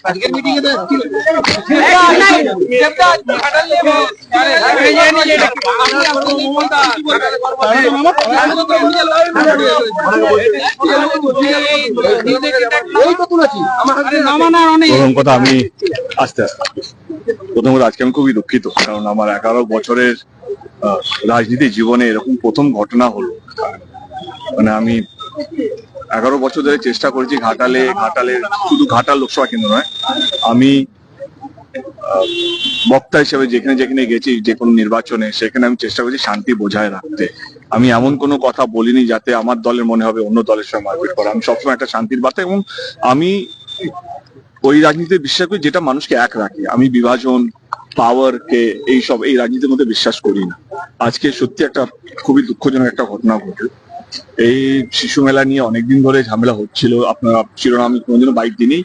আজকের মিটিং এ প্রথম কথা আমি আস্তে আস্তে প্রথম কথা আজকে আমি খুবই দুঃখিত, কারণ আমার 11 বছরের রাজনীতি জীবনে এরকম প্রথম ঘটনা হলো। মানে আমি 11 বছর ধরে চেষ্টা করেছি ঘাটালে শুধু ঘাটাল লোকসভা কেন্দ্র নয়, আমি বক্তা হিসেবে যেখানে যেখানে গেছি যে কোনো নির্বাচনে, সেখানে আমি চেষ্টা করছি শান্তি বজায় রাখতে। আমি এমন কোনো কথা বলিনি যাতে আমার দলের মনে হবে অন্য দলের সঙ্গে মারপিট করা। আমি সবসময় একটা শান্তির বার্তা, এবং আমি ওই রাজনীতিতে বিশ্বাস করি যেটা মানুষকে এক রাখে। আমি বিভাজন, পাওয়ার কে এই রাজনীতির মধ্যে বিশ্বাস করি না। আজকে সত্যি একটা খুবই দুঃখজনক একটা ঘটনা ঘটল। এই শিশু মেলা নিয়ে অনেকদিন ধরে ঝামেলা হচ্ছিল, আপনারা শিরোনাম আমি কোনোদিনও বাইক দিনই।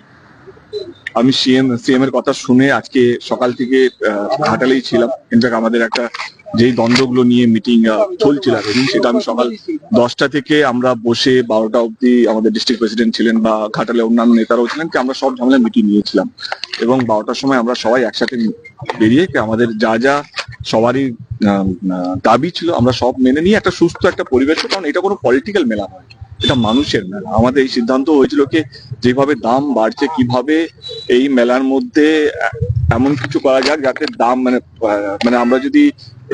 আমি সিএম এর কথা শুনে আজকে সকাল থেকে ঘাটালেই ছিলাম। ইনফ্যাক্ট আমাদের একটা যেই দ্বন্দ্বগুলো নিয়ে মিটিং চলছিল এতদিন, সেটা আমি সকাল 10টা থেকে আমরা বসে 12টা অব্দি, আমাদের ডিস্ট্রিক্ট প্রেসিডেন্ট ছিলেন বা ঘাটালে অন্যান্য নেতারাও ছিলেন, আমরা সব ঝামেলা মিটিং নিয়েছিলাম। এবং 12টার সময় আমরা সবাই একসাথে বেরিয়ে আমাদের যা যা সবারই দাবি ছিল আমরা সব মেনে নিয়ে একটা সুস্থ একটা পরিবেশ, কারণ এটা কোনো পলিটিক্যাল মেলা নয়, এটা মানুষের মেলা। আমাদের এই সিদ্ধান্ত হয়েছিল কি যেভাবে দাম বাড়ছে, কিভাবে এই মেলার মধ্যে এমন কিছু করা যাক যাতে দাম মানে আমরা যদি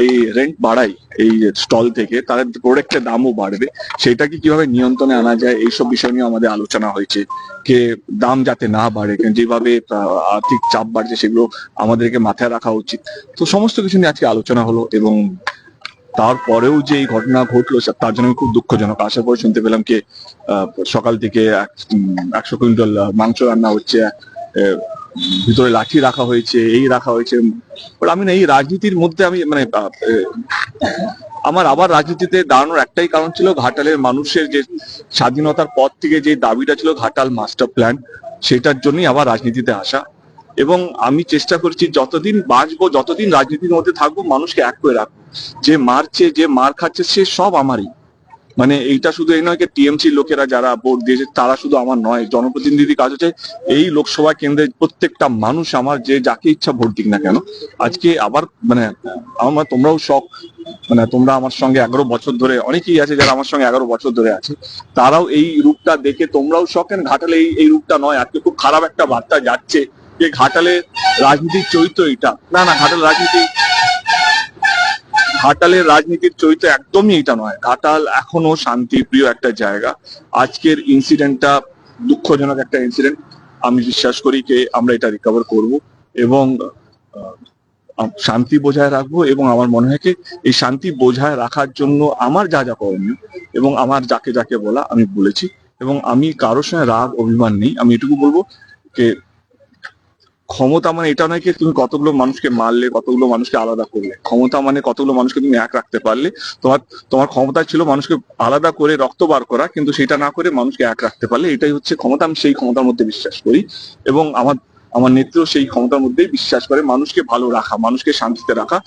এই রেন্ট বাড়াই এই স্টল থেকে, তাদের প্রোডাক্টের দামও বাড়বে। সেটাকে কিভাবে নিয়ন্ত্রণে আনা যায়, এইসব বিষয় নিয়ে আমাদের আলোচনা হয়েছে। কে দাম যাতে না বাড়ে, যেভাবে আর্থিক চাপ বাড়ছে সেগুলো আমাদেরকে মাথায় রাখা উচিত। তো সমস্ত কিছু নিয়ে আজকে আলোচনা হলো, এবং তারপরেও যে এই ঘটনা ঘটলো তার জন্য আমি খুব দুঃখজনক। আসার পরে শুনতে পেলাম কি সকাল থেকে 100 কুইন্টাল মাংস রান্না হচ্ছে, ভিতরে লাঠি রাখা হয়েছে, এই রাখা হয়েছে। আমি না এই রাজনীতির মধ্যে আমি আমার আবার রাজনীতিতে দাঁড়ানোর একটাই কারণ ছিল, ঘাটালের মানুষের যে স্বাধীনতার পর থেকে যে দাবিটা ছিল ঘাটাল মাস্টার প্ল্যান, সেটার জন্যই আবার রাজনীতিতে আসা। এবং আমি চেষ্টা করছি যতদিন বাঁচবো, যতদিন রাজনীতির মধ্যে থাকবো, মানুষকে এক করে রাখবো। যে মারছে, যে মার খাচ্ছে, সে সব আমারই। মানে এইটা শুধু এই নয় যে টিএমসি লোকেরা যারা ভোট দিয়েছে তারা শুধু আমার নয়, জনপ্রতিনিধি কাজ হচ্ছে এই লোকসভা কেন্দ্রের প্রত্যেকটা মানুষ আমার, যে যাকে ইচ্ছা ভোট দিক না কেন। আজকে আবার আমার তোমরাও শখ, তোমরা আমার সঙ্গে 11 বছর ধরে, অনেকেই আছে যারা আমার সঙ্গে 11 বছর ধরে আছে, তারাও এই রূপটা দেখে তোমরাও শখ। ঘাটালে এই রূপটা নয়, আজকে খুব খারাপ একটা বার্তা যাচ্ছে যে ঘাটালের রাজনীতির চরিত্র এটা না। ঘাটালের রাজনীতির চরিত্র একদমই এটা নয়। ঘাটাল এখনো শান্তিপ্রিয় একটা জায়গা। আজকের ইনসিডেন্টটা দুঃখজনক একটা ইনসিডেন্ট। আমি বিশ্বাস করি যে আমরা এটা রিকভার করব এবং শান্তি বজায় রাখবো। এবং আমার মনে হয় কি এই শান্তি বজায় রাখার জন্য আমার যা যা করণীয় এবং আমার যাকে যাকে বলা আমি বলেছি, এবং আমি কারোর সঙ্গে রাগ অভিমান নেই। আমি এটুকু বলবো যে ক্ষমতা মানে এটা নয় কি তুমি কতগুলো মানুষকে মারলে, কতগুলো মানুষকে আলাদা করলে। ক্ষমতা মানে কতগুলো মানুষকে তুমি এক রাখতে পারলে। তোমার ক্ষমতা ছিল মানুষকে আলাদা করে রক্ত বার করা, কিন্তু সেটা না করে মানুষকে এক রাখতে পারলে, এটাই হচ্ছে ক্ষমতা। আমি সেই ক্ষমতার মধ্যে বিশ্বাস করি, এবং আমার নেত্রীও সেই ক্ষমতার মধ্যেই বিশ্বাস করে, মানুষকে ভালো রাখা, মানুষকে শান্তিতে রাখা।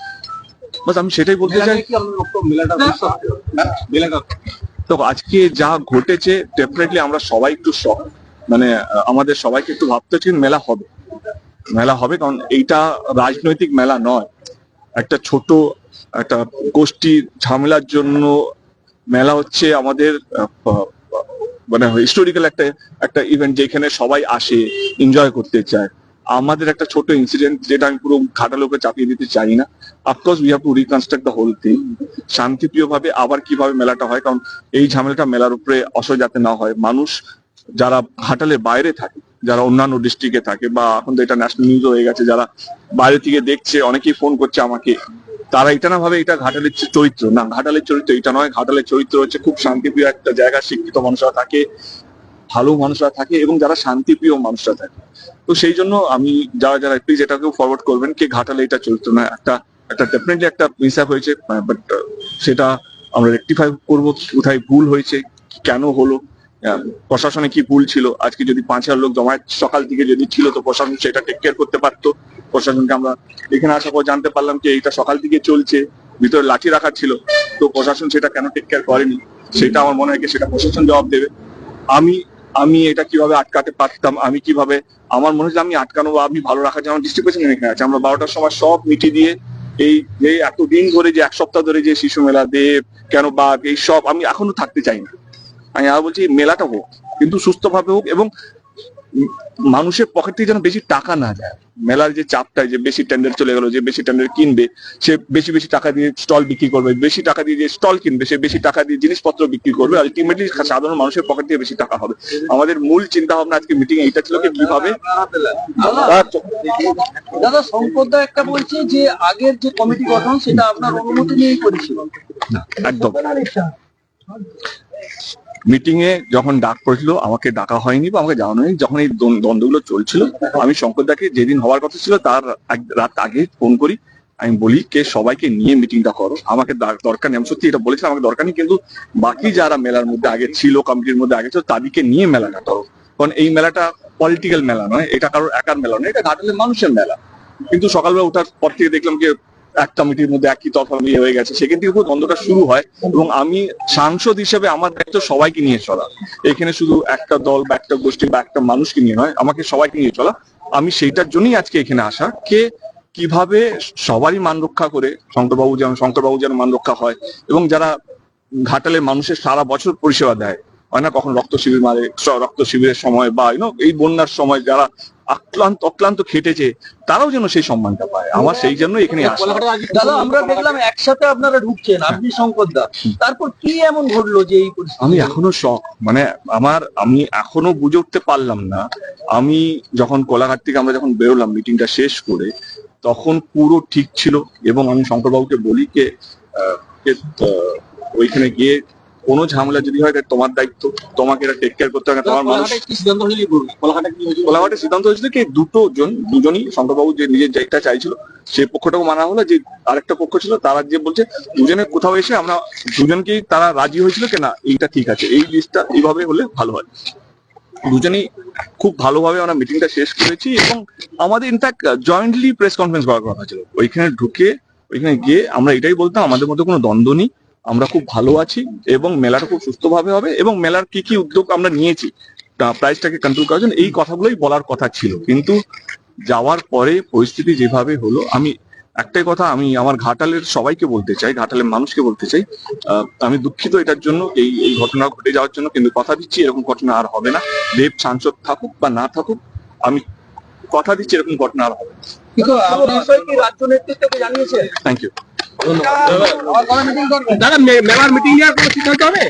বাস আমি সেটাই বলতে চাই। তো আজকে যা ঘটেছে ডেফিনেটলি আমরা সবাই একটু শক, আমাদের সবাইকে একটু ভাবতে হচ্ছে মেলা হবে, কারণ এইটা রাজনৈতিক মেলা নয়। একটা ছোট একটা গোষ্ঠীর ঝামেলার জন্য মেলা হচ্ছে আমাদের হিস্টোরিক্যাল একটা ইভেন্ট, যেখানে সবাই আসে, এনজয় করতে চায়। আমাদের একটা ছোট ইনসিডেন্ট, যেটা আমি পুরো ঘাটালোকে চাপিয়ে দিতে চাই না। Of course we have to reconstruct the whole thing শান্তিপ্রিয় ভাবে। আবার কিভাবে মেলাটা হয়, কারণ এই ঝামেলাটা মেলার উপরে অসহ্য যাতে না হয়। মানুষ যারা ঘাটালের বাইরে থাকে, যারা অন্যান্য ডিস্ট্রিক্টে থাকে, বা এখন তো এটা ন্যাশনাল নিউজ হয়ে গেছে, যারা বাইরে থেকে দেখছে, অনেকেই ফোন করছে আমাকে, তারা এটা না ভাবে এটা ঘাটালের চরিত্র না। ঘাটালের চরিত্র এটা নয়। ঘাটালের চরিত্র হচ্ছে খুব শান্তিপ্রিয় একটা জায়গা, শিক্ষিত মানুষরা থাকে, ভালো মানুষরা থাকে, এবং যারা শান্তিপ্রিয় মানুষরা থাকে। তো সেই জন্য আমি যারা প্লিজ এটাকেও ফরওয়ার্ড করবেন কি ঘাটালে এটা চরিত্র না। একটা ডেফিনেটলি একটা মিসঅ্যাপ হয়েছে, বাট সেটা আমরা রেকটিফাই করবো। কোথায় ভুল হয়েছে, কেন হলো, প্রশাসনে কি ভুল ছিল। আজকে যদি 5,000 লোক জমায়েত সকাল থেকে যদি ছিল, তো প্রশাসন সেটা টেক কেয়ার করতে পারতো। প্রশাসনকে আমরা এখানে আসার পর জানতে পারলাম যে এইটা সকাল থেকে চলছে, ভিতরে লাঠি রাখা ছিল, তো প্রশাসন সেটা কেন টেক কেয়ার করেনি, সেটা আমার মনে হয় সেটা প্রশাসন জবাব দেবে। আমি আমি এটা কিভাবে আটকাতে পারতাম, আমি কিভাবে, আমার মনে হচ্ছে আমি আটকানো বা আমি ভালো রাখার জন্য ডিস্ট্রিক্ট এখানে আছে। আমরা 12টার সময় সব মিটিয়ে দিয়ে এই যে এতদিন ধরে যে 1 সপ্তাহ ধরে যে শিশু মেলা দেব কেন বা এই সব আমি এখনো থাকতে চাই না। আমি আবার বলছি মেলাটা হোক, কিন্তু সুস্থভাবে হোক এবং মানুষের পকেট থেকে যেন বেশি টাকা না যায়। মেলার যে চাপটা, যে বেশি টেন্ডার চলে গেল, যে বেশি টেন্ডার কিনবে সে বেশি বেশি টাকা দিয়ে স্টল বিক্রি করবে, বেশি টাকা দিয়ে যে স্টল কিনবে সে বেশি টাকা দিয়ে জিনিসপত্র বিক্রি করবে, আলটিমেটলি সাধারণ মানুষের পকেট থেকে বেশি টাকা হবে। আমাদের মূল চিন্তা ভাবনা আজকে মিটিং এইটা ছিল যে কিভাবে দাদা শঙ্করদা একটা বলছে যে আগের যে কমিটি গঠন সেটা আপনার অনুমতি নিয়েই করেছিল। একদম মিটিং এ যখন ডাক পড়েছিল আমাকে ডাকা হয়নি বা আমাকে জানানো হয়নি। যখন এই দ্বন্দ্বগুলো চলছিল আমি শঙ্করদাকে যেদিন হওয়ার কথা ছিল তার রাত আগে ফোন করি, আমি বলি কে সবাইকে নিয়ে মিটিংটা করো, আমাকে দরকার নেই। আমি সত্যি এটা বলেছিলাম আমাকে দরকার নেই, কিন্তু বাকি যারা মেলার মধ্যে আগে ছিল, কমিটির মধ্যে আগে ছিল, তাদেরকে নিয়ে মেলাটা করো। কারণ এই মেলাটা পলিটিক্যাল মেলা নয়, এটা কারোর একার মেলা নয়, এটা ঘাটালের মানুষের মেলা। কিন্তু সকালবেলা ওঠার পর থেকে দেখলাম যে এক কমিটির মধ্যে একই তরফা বিয়ে হয়ে গেছে, সেখান থেকে দ্বন্দ্বটা শুরু হয়। এবং আমি সাংসদ হিসেবে আমার দায়িত্ব সবাইকে নিয়ে চলা, এখানে শুধু একটা দল বা একটা গোষ্ঠী বা একটা মানুষকে নিয়ে নয়, আমাকে সবাইকে নিয়ে চলা। আমি সেইটার জন্যই আজকে এখানে আসা, কে কিভাবে সবারই মান রক্ষা করে শঙ্করবাবু যেন মান রক্ষা হয়, এবং যারা ঘাটালে মানুষের সারা বছর পরিষেবা দেয়, হয় না কখন রক্ত শিবির মারে, রক্ত শিবিরের সময় বা এই বন্যার সময় যারা অক্লান্ত খেটেছে, তারাও যেন সেই সম্মানটা পায়। আমার সেই জন্য এখানে আসা। দাদা আমরা দেখলাম একসাথে আপনারা ঢুকছেন, আপনি শঙ্করদা, তারপর কি এমন ঘটলো যে এই পরিস্থিতি? আমি এখনো শক, মানে আমি এখনো বুঝে উঠতে পারলাম না। আমি যখন কোলাঘাট থেকে আমরা যখন বেরোলাম মিটিংটা শেষ করে, তখন পুরো ঠিক ছিল। এবং আমি শঙ্করবাবুকে বলি কে ওইখানে গিয়ে কোনো ঝামেলা যদি হয় তোমার দায়িত্ব, তোমাকে এটা টেক কেয়ার করতে হবে। তোমার মানুষ কোলাঘাটের সিদ্ধান্ত হয়েছিল কি দুজনই শঙ্করবাবু যে নিজের জায়গাটা চাইছিল সেই পক্ষটাও মানা হলো, যে আরেকটা পক্ষ ছিল তারা যে বলছে দুজনে কোথাও এসে আমরা দুজনকেই তারা রাজি হয়েছিল কি না এইটা ঠিক আছে, এই জিনিসটা এইভাবে হলে ভালো হয়। দুজনেই খুব ভালোভাবে আমরা মিটিংটা শেষ করেছি। এবং আমাদের ইনফ্যাক্ট জয়েন্টলি প্রেস কনফারেন্স করার কথা ছিল। ওইখানে গিয়ে আমরা এটাই বলতাম আমাদের মধ্যে কোনো দ্বন্দ্ব নেই, আমরা খুব ভালো আছি এবং মেলাটা খুব সুস্থভাবে হবে, এবং মেলার কি কি উদ্যোগ আমরা নিয়েছি প্রাইসটাকে কন্ট্রোল করার জন্য, এই কথাগুলোই বলার কথা ছিল। কিন্তু যাওয়ার পরে পরিস্থিতি যেভাবে হলো, আমি একটাই কথা আমি আমার ঘাটালের সবাইকে বলতে চাই, ঘাটালের মানুষকে বলতে চাই, আমি দুঃখিত এটার জন্য, এই ঘটনা ঘটে যাওয়ার জন্য। কিন্তু কথা দিচ্ছি এরকম ঘটনা আর হবে না। দেব সাংসদ থাকুক বা না থাকুক, আমি কথা দিচ্ছি এরকম ঘটনা আর হবে না। রাজ্য নেতৃত্বকে জানিয়েছে। Thank you. দাদা মেলার মিটিং নেওয়ার কোনো সিদ্ধান্ত হবে?